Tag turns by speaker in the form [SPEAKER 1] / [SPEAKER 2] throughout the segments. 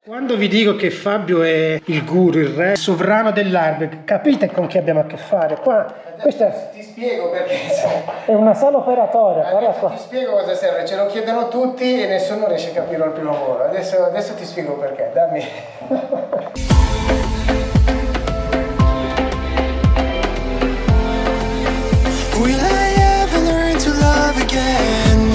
[SPEAKER 1] Quando vi dico che Fabio è il guru, il re, il sovrano dell'airbag, capite con chi abbiamo a che fare? Qua, questa
[SPEAKER 2] Ti spiego perché.
[SPEAKER 1] è una sala operatoria, guarda qua.
[SPEAKER 2] Ti spiego cosa serve, ce lo chiedono tutti e nessuno riesce a capirlo al primo volo. Adesso ti spiego perché, dammi.
[SPEAKER 3] Will I ever learn to love again?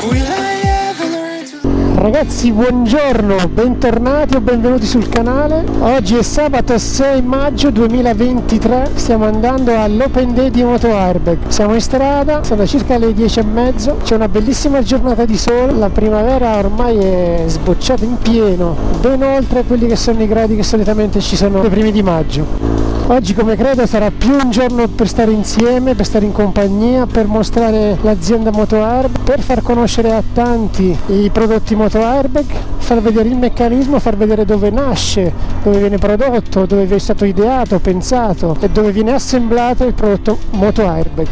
[SPEAKER 3] Will I ever learn to...
[SPEAKER 1] Ragazzi, buongiorno, bentornati o benvenuti sul canale. Oggi è sabato 6 maggio 2023, stiamo andando all'Open Day di Moto Airbag. Siamo in strada, sono circa le 10:30, c'è una bellissima giornata di sole, la primavera ormai è sbocciata in pieno, ben oltre quelli che sono i gradi che solitamente ci sono nei primi di maggio. Oggi, come credo, sarà più un giorno per stare insieme, per stare in compagnia, per mostrare l'azienda Moto Airbag, per far conoscere a tanti i prodotti Moto Airbag, far vedere il meccanismo, far vedere dove nasce, dove viene prodotto, dove è stato ideato, pensato e dove viene assemblato il prodotto Moto Airbag.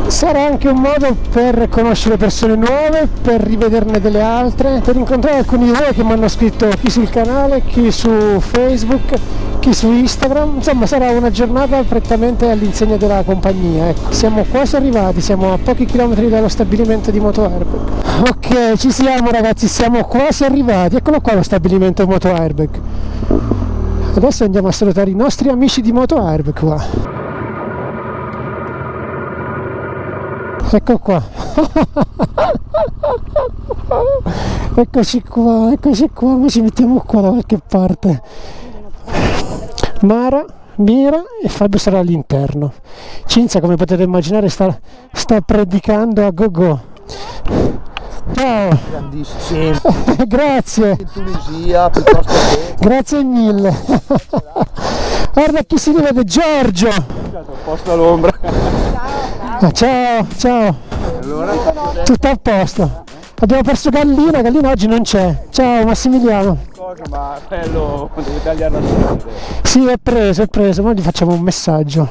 [SPEAKER 1] Sarà anche un modo per conoscere persone nuove, per rivederne delle altre, per incontrare alcuni di voi che mi hanno scritto chi sul canale, chi su Facebook, chi su Instagram. Insomma, sarà una giornata prettamente all'insegna della compagnia. Ecco, siamo quasi arrivati, siamo a pochi chilometri dallo stabilimento di Moto Airbag. Ok, ci siamo ragazzi, siamo quasi arrivati. Eccolo qua lo stabilimento Moto Airbag. Adesso andiamo a salutare i nostri amici di Moto Airbag qua. Ecco qua. Eccoci qua, ma ci mettiamo qua da qualche parte. Mara, Mira e Fabio sarà all'interno. Cinzia, come potete immaginare, sta predicando a go-go. Ciao.
[SPEAKER 4] Grandissimo.
[SPEAKER 1] Grazie.
[SPEAKER 4] In Tunisia piuttosto che.
[SPEAKER 1] Grazie mille. Guarda chi si rivede, Giorgio.
[SPEAKER 4] Posto all'ombra.
[SPEAKER 1] Ciao, ciao.
[SPEAKER 4] Allora,
[SPEAKER 1] Tutto a posto. Abbiamo perso Gallina oggi non c'è. Ciao Massimiliano.
[SPEAKER 4] cosa, ma bello, devi tagliare la strada.
[SPEAKER 1] Sì, è preso, ma gli facciamo un messaggio.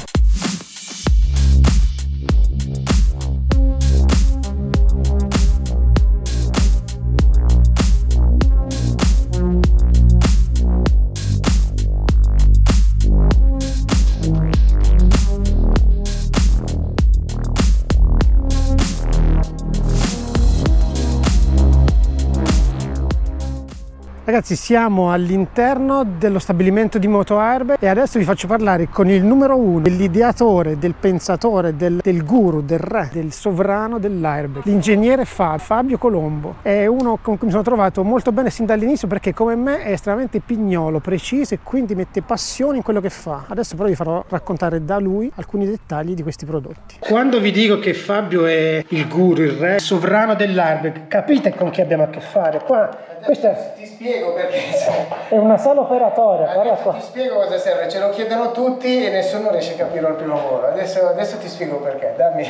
[SPEAKER 1] Ragazzi, siamo all'interno dello stabilimento di Moto Airbag e adesso vi faccio parlare con il numero uno, dell'ideatore, del pensatore, del guru, del re, del sovrano dell'airbag, l'ingegnere Fabio Colombo. È uno con cui mi sono trovato molto bene sin dall'inizio perché, come me, è estremamente pignolo, preciso e quindi mette passione in quello che fa. Adesso però vi farò raccontare da lui alcuni dettagli di questi prodotti. Quando vi dico che Fabio è il guru, il re, il sovrano dell'airbag, capite con chi abbiamo a che fare? Qua questa
[SPEAKER 2] Ti spiego perché.
[SPEAKER 1] è una sala operatoria, guarda qua.
[SPEAKER 2] Ti spiego cosa serve, ce lo chiedono tutti e nessuno riesce a capirlo al primo volo. Adesso ti spiego perché, dammi.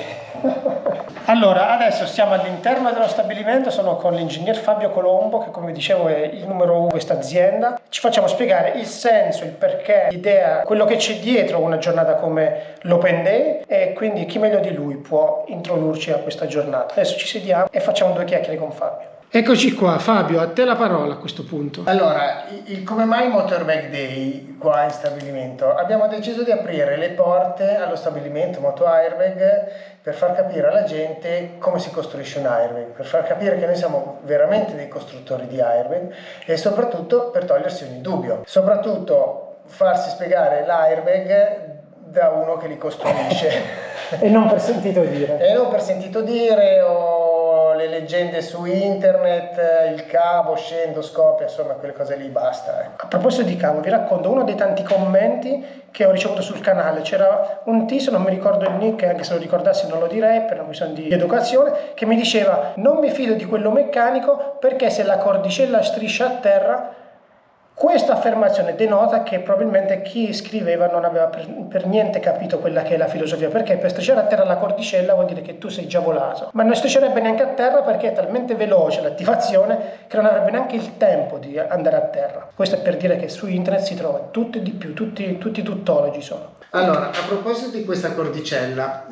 [SPEAKER 1] Allora, adesso siamo all'interno dello stabilimento, sono con l'ingegner Fabio Colombo, che come vi dicevo è il numero uno di questa azienda. Ci facciamo spiegare il senso, il perché, l'idea, quello che c'è dietro una giornata come l'Open Day, e quindi chi meglio di lui può introdurci a questa giornata. Adesso ci sediamo e facciamo due chiacchiere con Fabio. Eccoci qua, Fabio, a te la parola a questo punto.
[SPEAKER 2] Allora, come mai Motorbag Day qua in stabilimento? Abbiamo deciso di aprire le porte allo stabilimento Moto Airbag per far capire alla gente come si costruisce un airbag, per far capire che noi siamo veramente dei costruttori di airbag e soprattutto per togliersi ogni dubbio. Soprattutto farsi spiegare l'airbag da uno che li costruisce.
[SPEAKER 1] E non per sentito dire.
[SPEAKER 2] E non per sentito dire o le leggende su internet, il cavo scendo, scoppia, insomma quelle cose lì basta.
[SPEAKER 1] A proposito di cavo, vi racconto uno dei tanti commenti che ho ricevuto sul canale. C'era un tizio, non mi ricordo il nick, anche se lo ricordassi non lo direi per una questione di educazione, che mi diceva: non mi fido di quello meccanico perché se la cordicella striscia a terra. Questa affermazione denota che probabilmente chi scriveva non aveva per niente capito quella che è la filosofia, perché per strisciare a terra la cordicella vuol dire che tu sei già volato, ma non striscerebbe neanche a terra perché è talmente veloce l'attivazione che non avrebbe neanche il tempo di andare a terra. Questo è per dire che su internet si trova tutto e di più, tutti tuttologi sono.
[SPEAKER 2] Allora, a proposito di questa cordicella,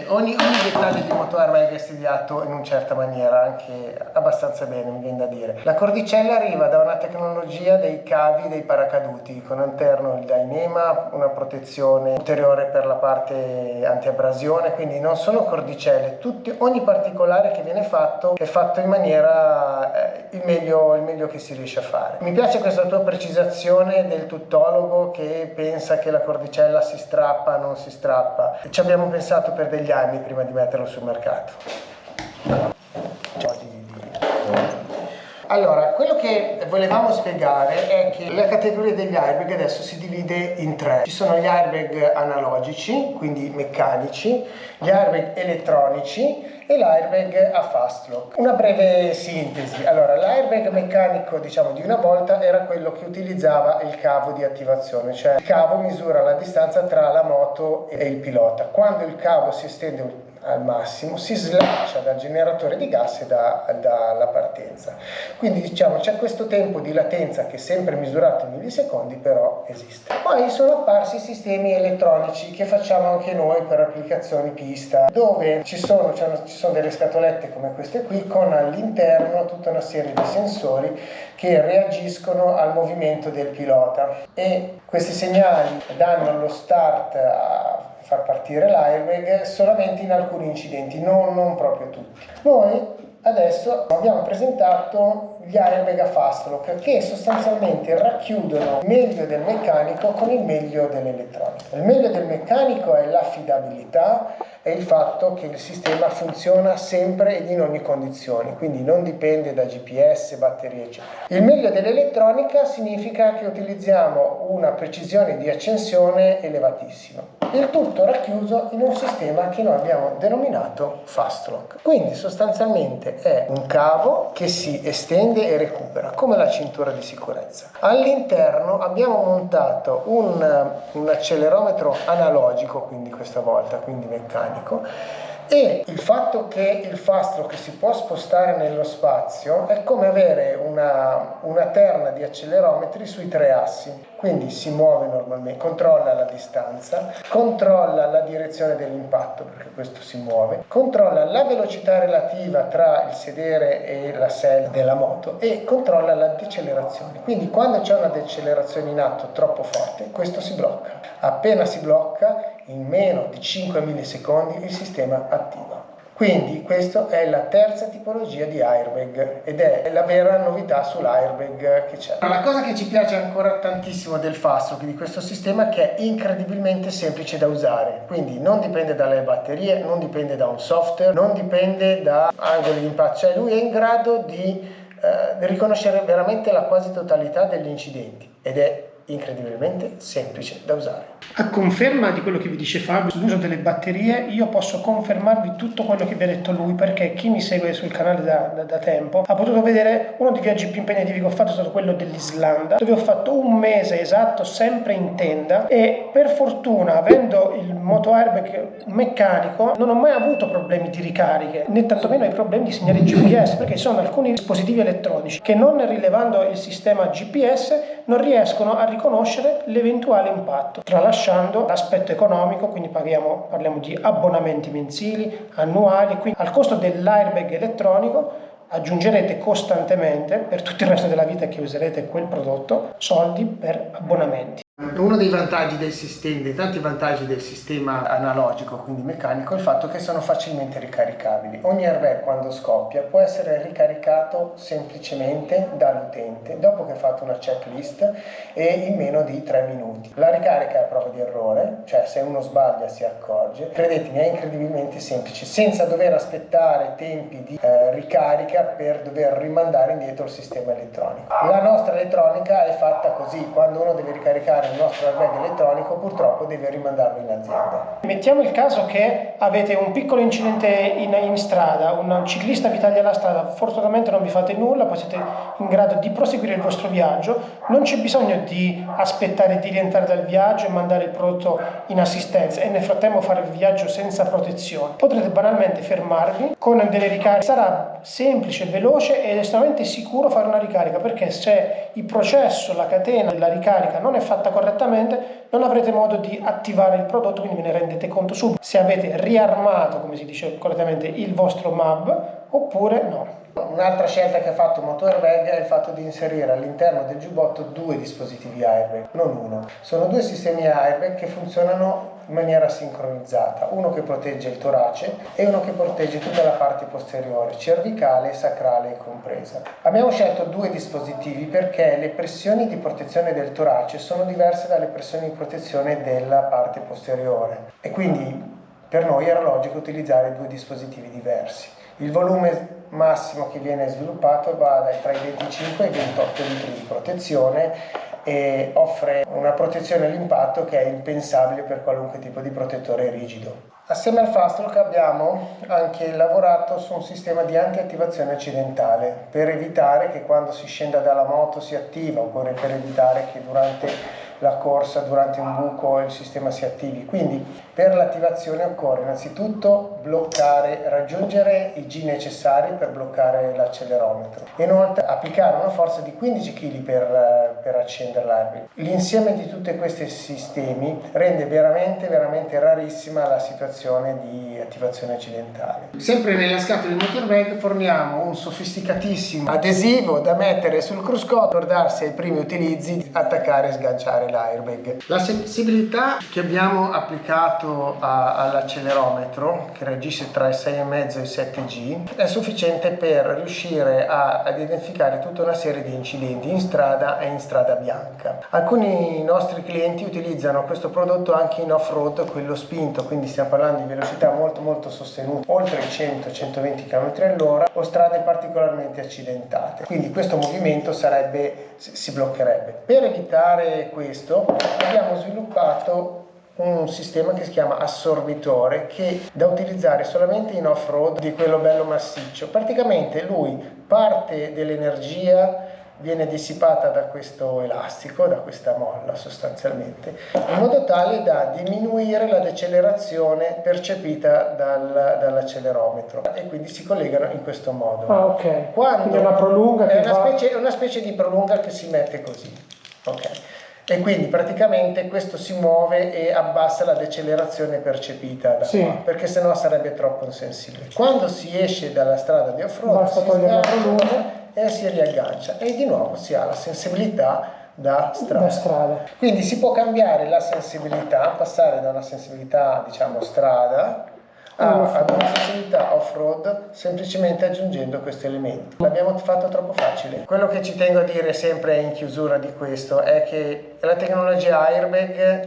[SPEAKER 2] ogni dettaglio di moto airbag è studiato in una certa maniera, anche abbastanza bene, mi viene da dire. La cordicella arriva da una tecnologia dei cavi dei paracaduti, con all'interno il Dyneema, una protezione ulteriore per la parte antiabrasione, quindi non sono cordicelle, ogni particolare che viene fatto è fatto in maniera il meglio che si riesce a fare. Mi piace questa tua precisazione del tuttologo che pensa che la cordicella si strappa, non si strappa. Ci abbiamo pensato per degli anni prima di metterlo sul mercato. Allora, quello che volevamo spiegare è che la categoria degli airbag adesso si divide in tre. Ci sono gli airbag analogici, quindi meccanici, gli airbag elettronici e l'airbag a fast lock. Una breve sintesi. Allora, l'airbag meccanico, diciamo di una volta, era quello che utilizzava il cavo di attivazione, cioè il cavo misura la distanza tra la moto e il pilota. Quando il cavo si estende al massimo si slaccia dal generatore di gas e dalla partenza, quindi diciamo c'è questo tempo di latenza che è sempre misurato in millisecondi, però esiste. Poi sono apparsi sistemi elettronici che facciamo anche noi per applicazioni pista, dove ci sono delle scatolette come queste qui con all'interno tutta una serie di sensori che reagiscono al movimento del pilota, e questi segnali danno lo start a far partire l'airbag solamente in alcuni incidenti, non proprio tutti. Noi adesso abbiamo presentato gli airbag a fast lock, che sostanzialmente racchiudono il meglio del meccanico con il meglio dell'elettronico. Il meglio del meccanico è l'affidabilità e il fatto che il sistema funziona sempre ed in ogni condizione, quindi non dipende da GPS, batterie eccetera. Il meglio dell'elettronica significa che utilizziamo una precisione di accensione elevatissima, il tutto racchiuso in un sistema che noi abbiamo denominato fast lock. Quindi sostanzialmente è un cavo che si estende e recupera come la cintura di sicurezza. All'interno abbiamo montato un accelerometro analogico, quindi questa volta quindi meccanico, e il fatto che il fast lock si può spostare nello spazio è come avere una terna di accelerometri sui tre assi, quindi si muove normalmente, controlla la distanza, controlla la direzione dell'impatto perché questo si muove, controlla la velocità relativa tra il sedere e la sella della moto e controlla la decelerazione. Quindi quando c'è una decelerazione in atto troppo forte, questo si blocca. Appena si blocca, in meno di 5 millisecondi il sistema attiva. Quindi questa è la terza tipologia di airbag ed è la vera novità sull'airbag che c'è. La cosa che ci piace ancora tantissimo del fast lock di questo sistema è che è incredibilmente semplice da usare, quindi non dipende dalle batterie, non dipende da un software, non dipende da angoli di impatto, cioè lui è in grado di riconoscere veramente la quasi totalità degli incidenti ed è incredibilmente semplice da usare.
[SPEAKER 1] A conferma di quello che vi dice Fabio sull'uso delle batterie, io posso confermarvi tutto quello che vi ha detto lui, perché chi mi segue sul canale da tempo ha potuto vedere uno dei viaggi più impegnativi che ho fatto è stato quello dell'Islanda, dove ho fatto un mese esatto sempre in tenda, e per fortuna, avendo il moto airbag meccanico, non ho mai avuto problemi di ricariche né tantomeno i problemi di segnali GPS, perché ci sono alcuni dispositivi elettronici che, non rilevando il sistema GPS, non riescono a riconoscere l'eventuale impatto, tralasciando l'aspetto economico, quindi parliamo di abbonamenti mensili, annuali, quindi al costo dell'airbag elettronico aggiungerete costantemente per tutto il resto della vita che userete quel prodotto soldi per abbonamenti.
[SPEAKER 2] Uno dei vantaggi del sistema, dei tanti vantaggi del sistema analogico, quindi meccanico, è il fatto che sono facilmente ricaricabili. Ogni airbag quando scoppia può essere ricaricato semplicemente dall'utente dopo che ha fatto una checklist e in meno di 3 minuti. La ricarica è a prova di errore, cioè se uno sbaglia si accorge. Credetemi, è incredibilmente semplice, senza dover aspettare tempi di ricarica per dover rimandare indietro il sistema elettronico. La nostra elettronica è fatta così: quando uno deve ricaricare il nostro airbag elettronico purtroppo deve rimandarlo in azienda.
[SPEAKER 1] Mettiamo il caso che avete un piccolo incidente in strada, un ciclista vi taglia la strada, fortunatamente non vi fate nulla, poi siete in grado di proseguire il vostro viaggio, non c'è bisogno di aspettare di rientrare dal viaggio e mandare il prodotto in assistenza e nel frattempo fare il viaggio senza protezione. Potrete banalmente fermarvi con delle ricariche, sarà
[SPEAKER 2] semplice, veloce ed estremamente sicuro fare una ricarica, perché se il processo, la catena della ricarica non è fatta correttamente non avrete modo di attivare il prodotto, quindi ve ne rendete conto subito se avete riarmato, come si dice correttamente, il vostro MAB oppure no. Un'altra scelta che ha fatto Motorbag è il fatto di inserire all'interno del giubbotto 2 dispositivi airbag, non uno. Sono 2 sistemi airbag che funzionano in maniera sincronizzata, uno che protegge il torace e uno che protegge tutta la parte posteriore, cervicale e sacrale compresa. Abbiamo scelto 2 dispositivi perché le pressioni di protezione del torace sono diverse dalle pressioni di protezione della parte posteriore e quindi per noi era logico utilizzare 2 dispositivi diversi. Il volume massimo che viene sviluppato va tra i 25 e i 28 litri di protezione e offre una protezione all'impatto che è impensabile per qualunque tipo di protettore rigido. Assieme al Fastlock abbiamo anche lavorato su un sistema di anti-attivazione accidentale per evitare che quando si scenda dalla moto si attiva, oppure per evitare che durante la corsa, durante un buco, il sistema si attivi. Quindi per l'attivazione occorre innanzitutto raggiungere i G necessari per bloccare l'accelerometro. Inoltre applicare una forza di 15 kg per accendere l'airbag. L'insieme di tutti questi sistemi rende veramente rarissima la situazione di attivazione accidentale. Sempre nella scatola di Motorbag forniamo un sofisticatissimo adesivo da mettere sul cruscotto per darsi ai primi utilizzi di attaccare e sganciare l'airbag. La sensibilità che abbiamo applicato all'accelerometro, che reagisce tra i 6,5 e i 7 G, è sufficiente per riuscire ad identificare tutta una serie di incidenti in strada e in strada bianca. Alcuni nostri clienti utilizzano questo prodotto anche in off-road, quello spinto, quindi stiamo parlando di velocità molto sostenute, oltre i 100-120 km all'ora o strade particolarmente accidentate. Quindi questo movimento si bloccherebbe. Per evitare questo abbiamo sviluppato un sistema che si chiama assorbitore, che da utilizzare solamente in off-road, di quello bello massiccio. Praticamente parte dell'energia viene dissipata da questo elastico, da questa molla sostanzialmente, in modo tale da diminuire la decelerazione percepita dall'accelerometro e quindi si collegano in questo modo.
[SPEAKER 1] Ok. Quindi è una prolunga
[SPEAKER 2] è una specie di prolunga che si mette così. Ok. E quindi praticamente questo si muove e abbassa la decelerazione percepita da qua, perché sennò sarebbe troppo insensibile. Quando si esce dalla strada di off-road
[SPEAKER 1] basta togliere la prolunga
[SPEAKER 2] e si riaggancia e di nuovo si ha la sensibilità da strada. Quindi si può cambiare la sensibilità, passare da una sensibilità strada ad una sensibilità off-road semplicemente aggiungendo questo elemento. L'abbiamo fatto troppo facile. Quello che ci tengo a dire sempre in chiusura di questo è che la tecnologia airbag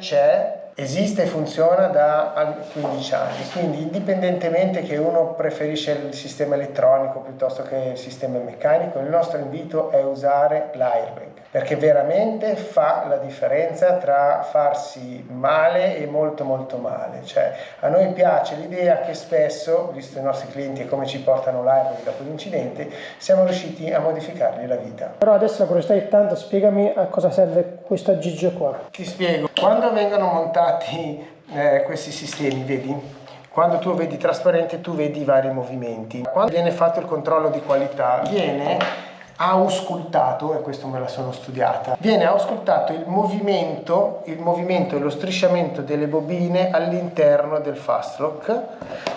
[SPEAKER 2] esiste e funziona da 15 anni, quindi indipendentemente che uno preferisce il sistema elettronico piuttosto che il sistema meccanico, il nostro invito è usare l'airbag, perché veramente fa la differenza tra farsi male e molto male. Cioè, a noi piace l'idea che spesso, visto i nostri clienti e come ci portano l'airbag dopo l'incidente, siamo riusciti a modificargli la vita.
[SPEAKER 1] Però adesso la curiosità è tanta, spiegami a cosa serve questo aggeggio qua.
[SPEAKER 2] Ti spiego. Quando vengono montati questi sistemi, vedi? Quando tu vedi trasparente tu vedi i vari movimenti. Quando viene fatto il controllo di qualità viene auscultato, e questo me la sono studiata, viene auscultato il movimento e lo strisciamento delle bobine all'interno del Fastlock,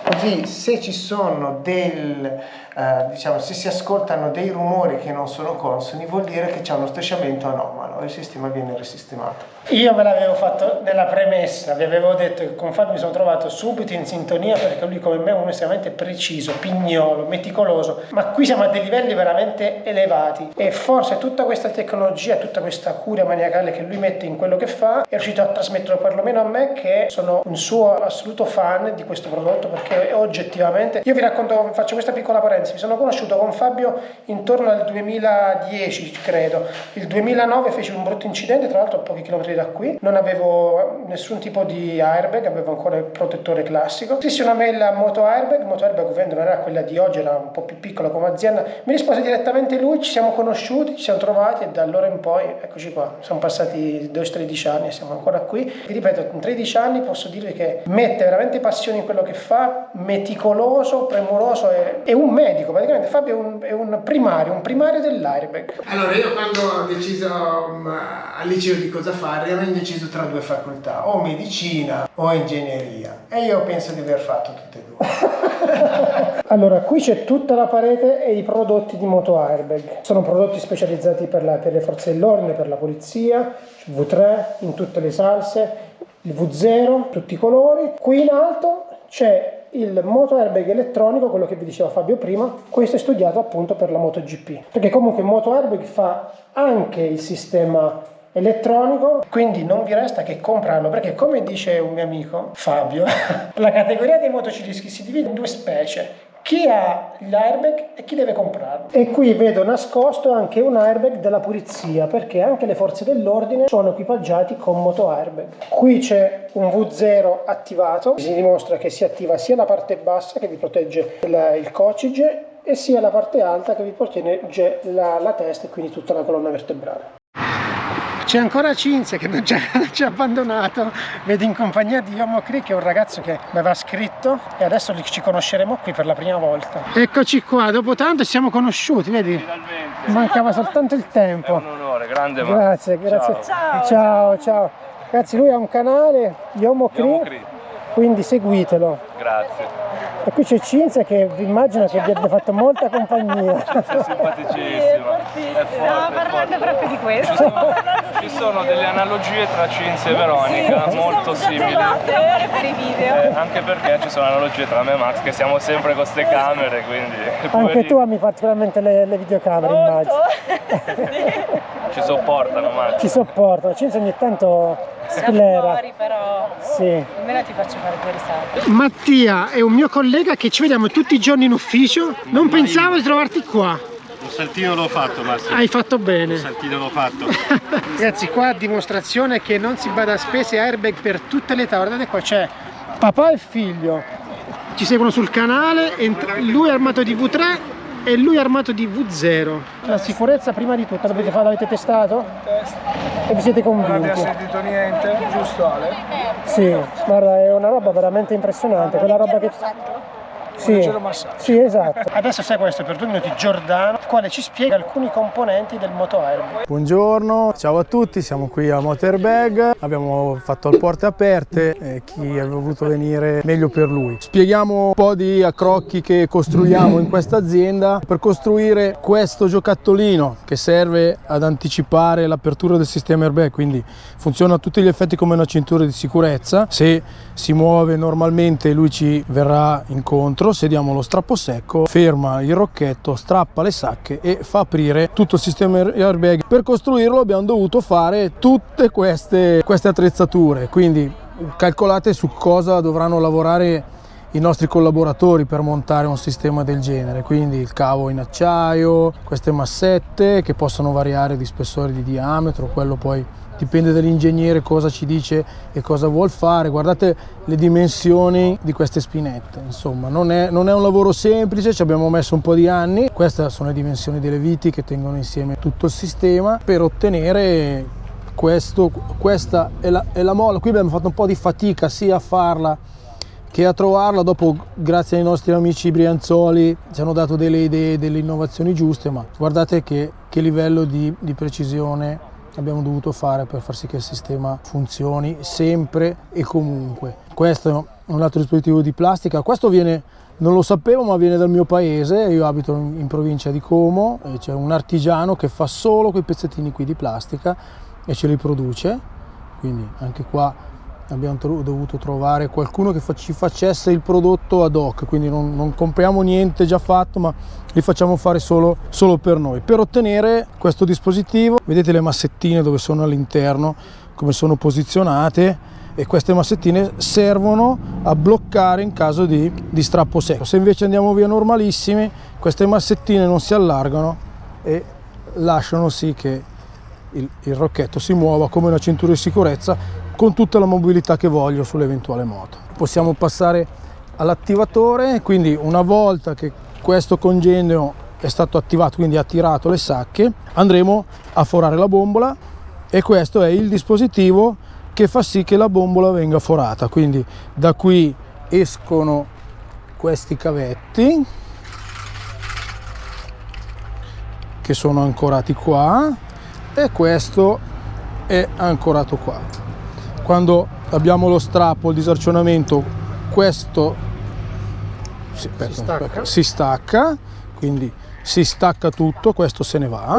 [SPEAKER 2] così se ci sono se si ascoltano dei rumori che non sono consoni vuol dire che c'è uno strisciamento anomalo e il sistema viene risistemato. Io ve l'avevo fatto nella premessa, vi avevo detto che con Fabio mi sono trovato subito in sintonia, perché lui come me è uno estremamente preciso, pignolo, meticoloso, ma qui siamo a dei livelli veramente elevati e forse tutta questa tecnologia, tutta questa cura maniacale che lui mette in quello che fa è riuscito a trasmetterlo perlomeno a me, che sono un suo assoluto fan di questo prodotto, perché oggettivamente, io vi racconto, faccio questa piccola parentesi, mi sono conosciuto con Fabio intorno al 2010 credo, il 2009 feci un brutto incidente, tra l'altro a pochi chilometri fuori da qui, non avevo nessun tipo di airbag, avevo ancora il protettore classico. Scrissi una mail a Moto Airbag ovviamente non era quella di oggi, era un po' più piccola come azienda, mi rispose direttamente lui, ci siamo conosciuti, ci siamo trovati e da allora in poi, eccoci qua, sono passati 12-13 anni e siamo ancora qui. Vi ripeto, in 13 anni posso dirvi che mette veramente passione in quello che fa, meticoloso, premuroso, è un medico, praticamente Fabio è un primario dell'airbag. Allora io quando ho deciso al liceo di cosa fare, ero indeciso tra due facoltà, o medicina o ingegneria, e io penso di aver fatto tutte e due. Allora, qui c'è tutta la parete e i prodotti di Moto Airbag. Sono prodotti specializzati per le forze dell'ordine, per la polizia, V3 in tutte le salse, il V0, tutti i colori. Qui in alto c'è il Moto Airbag elettronico, quello che vi diceva Fabio prima. Questo è studiato appunto per la MotoGP, perché comunque il Moto Airbag fa anche il sistema elettronico, quindi non vi resta che comprarlo, perché come dice un mio amico Fabio, la categoria dei motociclisti si divide in due specie: chi ha l'airbag e chi deve comprarlo. E qui vedo nascosto anche un airbag della polizia, perché anche le forze dell'ordine sono equipaggiati con Moto Airbag. Qui c'è un V0 attivato, si dimostra che si attiva sia la parte bassa che vi protegge il coccige e sia la parte alta che vi protegge la testa e quindi tutta la colonna vertebrale. C'è ancora Cinzia che non ci ha abbandonato, vedi, in compagnia di Yomo Cree, che è un ragazzo che mi aveva scritto, e adesso ci conosceremo qui per la prima volta. Eccoci qua, dopo tanto ci siamo conosciuti, vedi? Finalmente. Mancava soltanto il tempo.
[SPEAKER 4] È un onore, grande.
[SPEAKER 2] Grazie. Ciao. Ragazzi, lui ha un canale, Yomo Cree, quindi seguitelo.
[SPEAKER 4] Grazie.
[SPEAKER 2] E qui c'è Cinzia che vi immagino che vi abbia fatto molta compagnia.
[SPEAKER 4] È simpaticissima.
[SPEAKER 5] Stavo parlando proprio di questo.
[SPEAKER 4] Ci sono delle analogie tra Cinzia e Veronica, molto simili.
[SPEAKER 5] Per i video.
[SPEAKER 4] Anche perché ci sono analogie tra me e Max, che siamo sempre con queste camere, quindi...
[SPEAKER 2] Anche tu ami particolarmente le videocamere, immagino.
[SPEAKER 4] Ci sopportano, Max.
[SPEAKER 2] Ci sopportano, Cinzia ogni tanto sclera.
[SPEAKER 5] Fuori, però
[SPEAKER 2] Sì.
[SPEAKER 5] almeno ti faccio fare due risate.
[SPEAKER 2] Mattia è un mio collega che ci vediamo tutti i giorni in ufficio. Non pensavo di trovarti qua.
[SPEAKER 6] Un saltino l'ho fatto, Massimo.
[SPEAKER 2] Hai fatto bene.
[SPEAKER 6] Un saltino l'ho fatto.
[SPEAKER 2] Ragazzi, qua a dimostrazione che non si bada a spese, airbag per tutte le età. Guardate qua, c'è papà e figlio. Ci seguono sul canale, lui è armato di V3 e lui è armato di V0. La sicurezza prima di tutto, l'avete testato? E vi siete convinti?
[SPEAKER 7] Non abbiamo sentito niente, giusto Ale?
[SPEAKER 2] Sì, guarda, è una roba veramente impressionante, quella roba che... Sì, esatto. Adesso sai questo per 2 minuti Giordano, il quale ci spiega alcuni componenti del Moto Airbag.
[SPEAKER 8] Buongiorno, ciao a tutti, siamo qui a Moto Airbag, abbiamo fatto le porte aperte, chi ha voluto venire meglio per lui. Spieghiamo un po' di accrocchi che costruiamo in questa azienda per costruire questo giocattolino che serve ad anticipare l'apertura del sistema airbag, quindi funziona a tutti gli effetti come una cintura di sicurezza. Se si muove normalmente lui ci verrà incontro, se diamo lo strappo secco ferma il rocchetto, strappa le sacche e fa aprire tutto il sistema airbag. Per costruirlo abbiamo dovuto fare tutte queste attrezzature, quindi calcolate su cosa dovranno lavorare i nostri collaboratori per montare un sistema del genere, quindi il cavo in acciaio, queste massette che possono variare di spessore, di diametro, quello poi dipende dall'ingegnere cosa ci dice e cosa vuol fare. Guardate le dimensioni di queste spinette, insomma non è un lavoro semplice, ci abbiamo messo un po' di anni. Queste sono le dimensioni delle viti che tengono insieme tutto il sistema per ottenere questo. Questa è la molla. Qui abbiamo fatto un po' di fatica sia a farla che a trovarla. Dopo, grazie ai nostri amici brianzoli, ci hanno dato delle idee, delle innovazioni giuste, ma guardate che livello di precisione abbiamo dovuto fare per far sì che il sistema funzioni sempre e comunque. Questo è un altro dispositivo di plastica, questo viene, non lo sapevo, ma viene dal mio paese. Io abito in provincia di Como e c'è un artigiano che fa solo quei pezzettini qui di plastica e ce li produce, quindi anche qua abbiamo dovuto trovare qualcuno che ci facesse il prodotto ad hoc, quindi non compriamo niente già fatto, ma li facciamo fare solo per noi. Per ottenere questo dispositivo, vedete le massettine dove sono all'interno, come sono posizionate, e queste massettine servono a bloccare in caso di strappo secco. Se invece andiamo via normalissimi, queste massettine non si allargano e lasciano sì che il rocchetto si muova come una cintura di sicurezza con tutta la mobilità che voglio sull'eventuale moto. Possiamo passare all'attivatore, quindi una volta che questo congegno è stato attivato, quindi ha tirato le sacche, andremo a forare la bombola e questo è il dispositivo che fa sì che la bombola venga forata. Quindi da qui escono questi cavetti che sono ancorati qua e questo è ancorato qua. Quando abbiamo lo strappo, il disarcionamento, questo si stacca, quindi si stacca tutto, questo se ne va.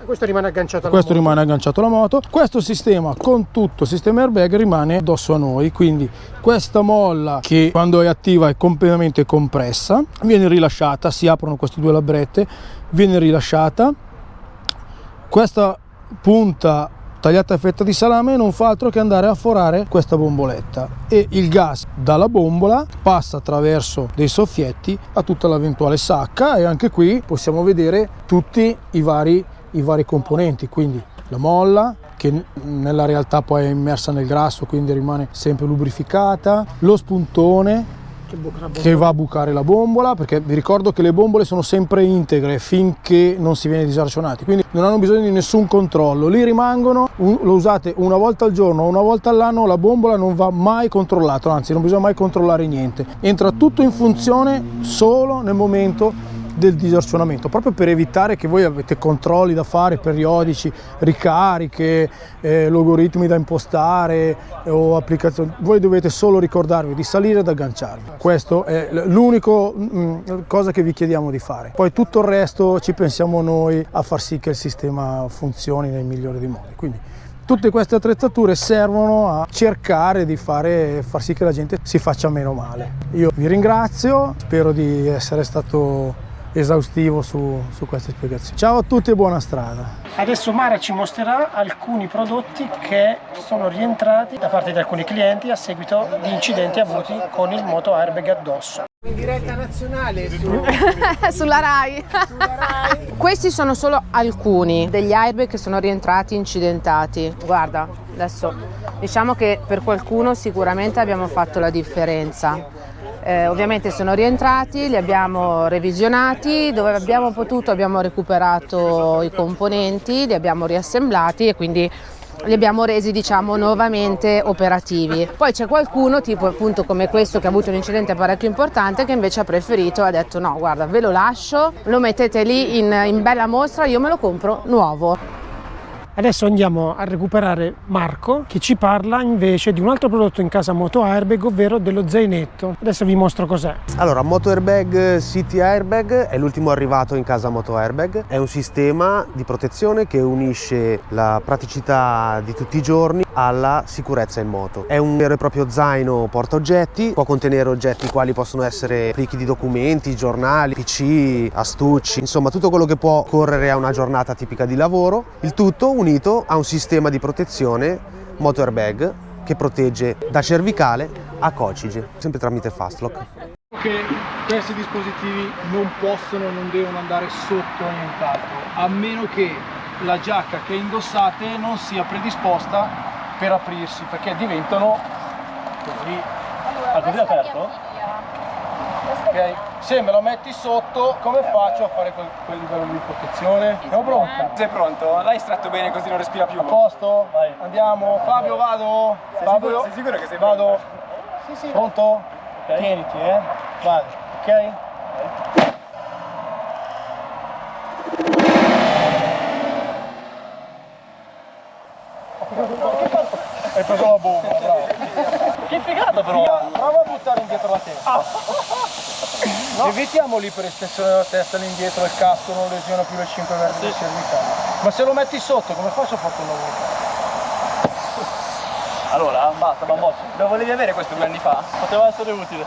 [SPEAKER 1] Questo rimane agganciato alla
[SPEAKER 8] Questo
[SPEAKER 1] moto.
[SPEAKER 8] rimane agganciato alla moto. Questo sistema con tutto il sistema airbag rimane addosso a noi, quindi questa molla che quando è attiva è completamente compressa, viene rilasciata, si aprono queste due labbrette, viene rilasciata. Questa punta tagliata a fetta di salame non fa altro che andare a forare questa bomboletta e il gas dalla bombola passa attraverso dei soffietti a tutta l'eventuale sacca e anche qui possiamo vedere tutti i vari componenti, quindi la molla che nella realtà poi è immersa nel grasso, quindi rimane sempre lubrificata, lo spuntone che va a bucare la bombola, perché vi ricordo che le bombole sono sempre integre finché non si viene disarcionati, quindi non hanno bisogno di nessun controllo, lì rimangono, lo usate una volta al giorno o una volta all'anno, la bombola non va mai controllata, anzi non bisogna mai controllare niente, entra tutto in funzione solo nel momento del disarcionamento, proprio per evitare che voi avete controlli da fare periodici, ricariche, logaritmi da impostare o applicazioni. Voi dovete solo ricordarvi di salire ed agganciarvi. Questo è l'unica cosa che vi chiediamo di fare. Poi tutto il resto ci pensiamo noi a far sì che il sistema funzioni nel migliore dei modi. Quindi tutte queste attrezzature servono a cercare di far sì che la gente si faccia meno male. Io vi ringrazio, spero di essere stato esaustivo su queste spiegazioni. Ciao a tutti e buona strada.
[SPEAKER 1] Adesso Mara ci mostrerà alcuni prodotti che sono rientrati da parte di alcuni clienti a seguito di incidenti avuti con il moto airbag addosso. In diretta nazionale
[SPEAKER 5] Sulla Rai. Questi sono solo alcuni degli airbag che sono rientrati incidentati. Guarda, adesso diciamo che per qualcuno sicuramente abbiamo fatto la differenza. Ovviamente sono rientrati, li abbiamo revisionati, dove abbiamo potuto abbiamo recuperato i componenti, li abbiamo riassemblati e quindi li abbiamo resi, diciamo, nuovamente operativi. Poi c'è qualcuno, tipo appunto come questo che ha avuto un incidente parecchio importante, che invece ha preferito, ha detto no, guarda, ve lo lascio, lo mettete lì in bella mostra, io me lo compro nuovo.
[SPEAKER 1] Adesso andiamo a recuperare Marco che ci parla invece di un altro prodotto in casa Moto Airbag, ovvero dello zainetto. Adesso vi mostro cos'è.
[SPEAKER 9] Allora, Moto Airbag City Airbag è l'ultimo arrivato in casa Moto Airbag. È un sistema di protezione che unisce la praticità di tutti i giorni alla sicurezza in moto. È un vero e proprio zaino porta oggetti, può contenere oggetti quali possono essere plichi di documenti, giornali, PC, astucci, insomma tutto quello che può correre a una giornata tipica di lavoro. Il tutto unito a un sistema di protezione Moto Airbag che protegge da cervicale a coccige, sempre tramite Fastlock.
[SPEAKER 8] Che questi dispositivi non devono andare sotto in un caso, a meno che la giacca che indossate non sia predisposta per aprirsi, perché diventano così. Così aperto? Ok, se me lo metti sotto, come faccio a fare quel livello di protezione? Siamo pronti?
[SPEAKER 4] Sei pronto? L'hai estratto bene così non respira più.
[SPEAKER 8] A posto? Vai. Andiamo. Fabio, vado. Fabio,
[SPEAKER 4] sei sicuro che sei
[SPEAKER 8] vado.
[SPEAKER 1] Sì.
[SPEAKER 8] Pronto?
[SPEAKER 4] Okay.
[SPEAKER 8] Tieniti, vado. Ok? Hai preso la bomba, bravo.
[SPEAKER 4] Che figata però!
[SPEAKER 8] Prova a buttare indietro la testa. No. Evitiamo l'iperestensione della testa all'indietro, il casco non lesiona più le 5 vertebre cervicali. Ma se lo metti sotto, come faccio a farti un lavoro?
[SPEAKER 4] Allora, basta, bamboccio. Lo volevi avere questo 2 anni fa? Poteva essere utile.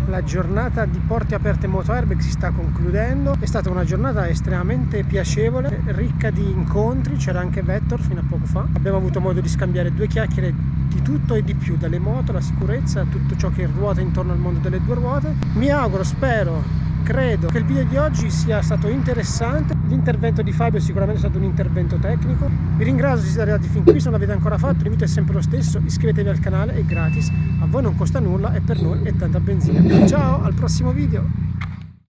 [SPEAKER 1] La giornata di Porte Aperte Moto Airbag si sta concludendo, è stata una giornata estremamente piacevole, ricca di incontri, c'era anche Vettor fino a poco fa. Abbiamo avuto modo di scambiare 2 chiacchiere di tutto e di più, dalle moto, la sicurezza, tutto ciò che ruota intorno al mondo delle 2 ruote. Mi auguro, spero credo che il video di oggi sia stato interessante. L'intervento di Fabio sicuramente è stato un intervento tecnico. Vi ringrazio se siete arrivati fin qui, se non l'avete ancora fatto l'invito è sempre lo stesso, iscrivetevi al canale, è gratis, a voi non costa nulla e per noi è tanta benzina. Ciao, al prossimo video!